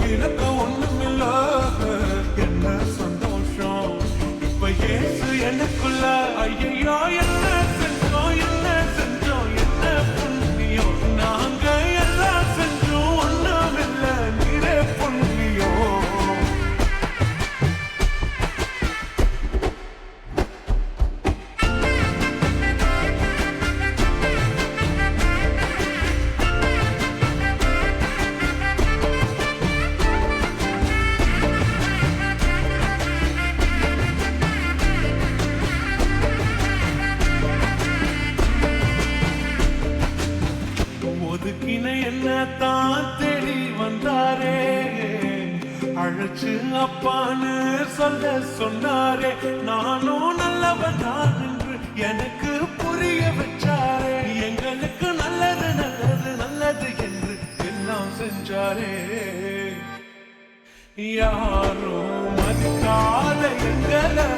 எனக்கு ஒண்ணுமில்ல என்ன சந்தோஷம் இப்ப ஏசு எனக்குள்ள ஐயோ என்ன செஞ்சோம் என்ன செஞ்சோம் என்ன புண்ணியம் நாங்க எல்லாம் செஞ்சோம் ஒண்ணுமில்ல நீரே புண்ணியம் ஒதுக்கின என்ன தான் தேடி வந்தாரே அழைச்சு அப்பான்னு சொல்ல சொன்னாரே நானும் நல்லவன் தான் என்று எனக்கு புரிய வச்சாரே எங்களுக்கு நல்லது நல்லது நல்லது என்று எல்லாம் செஞ்சாரே யாரும் மதிக்காத எங்களை